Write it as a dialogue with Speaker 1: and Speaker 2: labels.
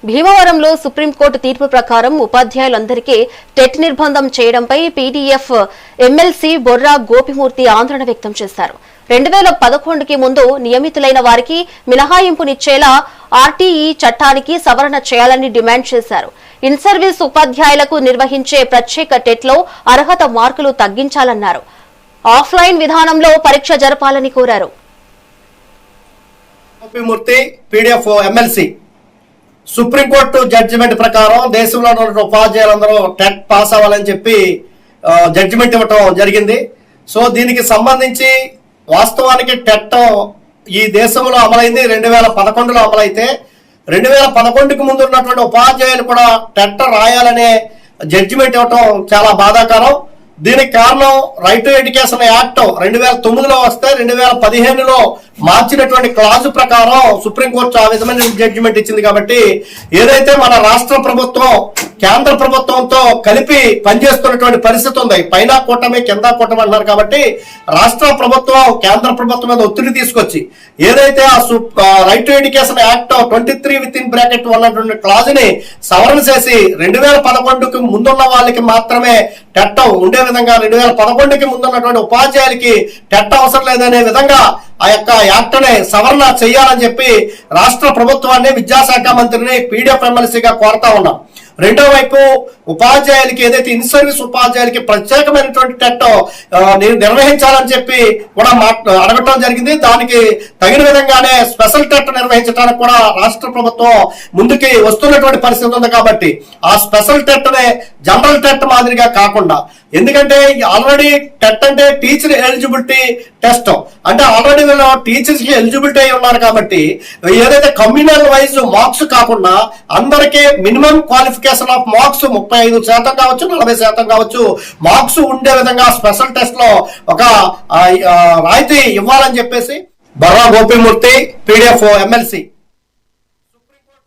Speaker 1: భీమవరంలో సుప్రీంకోర్టు తీర్పు ప్రకారం ఉపాధ్యాయులందరికీ టెట్ నిర్బంధం చేయడంపై పీడీఎఫ్ ఎమ్మెల్సీ బొర్రా గోపిమూర్తి ఆందోళన వ్యక్తం చేశారు. 2011కి ముందు నియమితులైన వారికి మినహాయింపునిచ్చేలా ఆర్టీఈ చట్టానికి సవరణ చేయాలని డిమాండ్ చేశారు. ఇన్ సర్వీస్ ఉపాధ్యాయులకు నిర్వహించే ప్రత్యేక టెట్లో అర్హత మార్కులు తగ్గించాలన్నారు. ఆఫ్లైన్ విధానంలో పరీక్ష జరపాలని కోరారు.
Speaker 2: Gopimurthy PDF MLC supreme court judgement ప్రకారం దేశంలో ఉన్న ఉపాధ్యాయులందరూ టెట్ పాస్ అవ్వాలని చెప్పి జడ్జిమెంట్ ఇవ్వటం జరిగింది. సో దీనికి సంబంధించి వాస్తవానికి టెట్ ఈ దేశంలో అమలైంది 2011లో అమలైతే 2011కి ముందు ఉన్నటువంటి ఉపాధ్యాయులు కూడా టెట్ రాయాలనే జడ్జిమెంట్ ఇవ్వటం చాలా బాధాకరం. దీనికి కారణం రైట్ టు ఎడ్యుకేషన్ యాక్ట్ 2009లో వస్తే 2015లో మార్చినటువంటి క్లాజు ప్రకారం సుప్రీంకోర్టు ఆ విధమైన జడ్జిమెంట్ ఇచ్చింది. కాబట్టి ఏదైతే మన రాష్ట్ర ప్రభుత్వం కేంద్ర ప్రభుత్వంతో కలిపి పనిచేస్తున్నటువంటి పరిస్థితి ఉంది. పైన కూటమి కింద కూటమి అన్నారు. కాబట్టి రాష్ట్ర ప్రభుత్వం కేంద్ర ప్రభుత్వం మీద ఒత్తిడి తీసుకొచ్చి ఏదైతే ఆ రైట్ టు ఎడ్యుకేషన్ యాక్ట్ 23(1) ఉన్నటువంటి క్లాజ్ ని సవరణ చేసి 2011కి ముందున్న వాళ్ళకి మాత్రమే టెట్ ఉండే విధంగా 2011కి ముందున్నటువంటి ఉపాధ్యాయులకి టెట్ అవసరం లేదనే విధంగా ఆ యొక్క యాక్ట్ ని సవరణ చేయాలని చెప్పి రాష్ట్ర ప్రభుత్వాన్ని విద్యాశాఖ మంత్రిని పీడీఎఫ్ ఎమ్మెల్సీగా కోరుతా ఉన్నాం. రెండో వైపు ఉపాధ్యాయులకి ఏదైతే ఇన్ సర్వీస్ ఉపాధ్యాయులకి ప్రత్యేకమైనటువంటి టెట్ నిర్వహించాలని చెప్పి కూడా అడగటం జరిగింది. దానికి తగిన విధంగానే స్పెషల్ టెట్ నిర్వహించడానికి కూడా రాష్ట్ర ప్రభుత్వం ముందుకి వస్తున్నటువంటి పరిస్థితి ఉంది. కాబట్టి ఆ స్పెషల్ టెట్ నే జనరల్ టెట్ మాదిరిగా కాకుండా, ఎందుకంటే ఆల్రెడీ టెట్ అంటే టీచర్ ఎలిజిబిలిటీ టెస్ట్, అంటే ఆల్రెడీ వీళ్ళు టీచర్స్ కి ఎలిజిబిలిటీ అయి ఉన్నారు. కాబట్టి ఏదైతే కమ్యూనల్ వైజ్ మార్క్స్ కాకుండా అందరికీ మినిమం క్వాలిఫికేషన్ ఆఫ్ మార్క్స్ 35% కావచ్చు, 40% కావచ్చు మార్క్స్ ఉండే విధంగా స్పెషల్ టెస్ట్ లో ఒక రాయితీ ఇవ్వాలని చెప్పేసి బొర్రా గోపిమూర్తి పీడీఎఫ్ ఎమ్మెల్సీ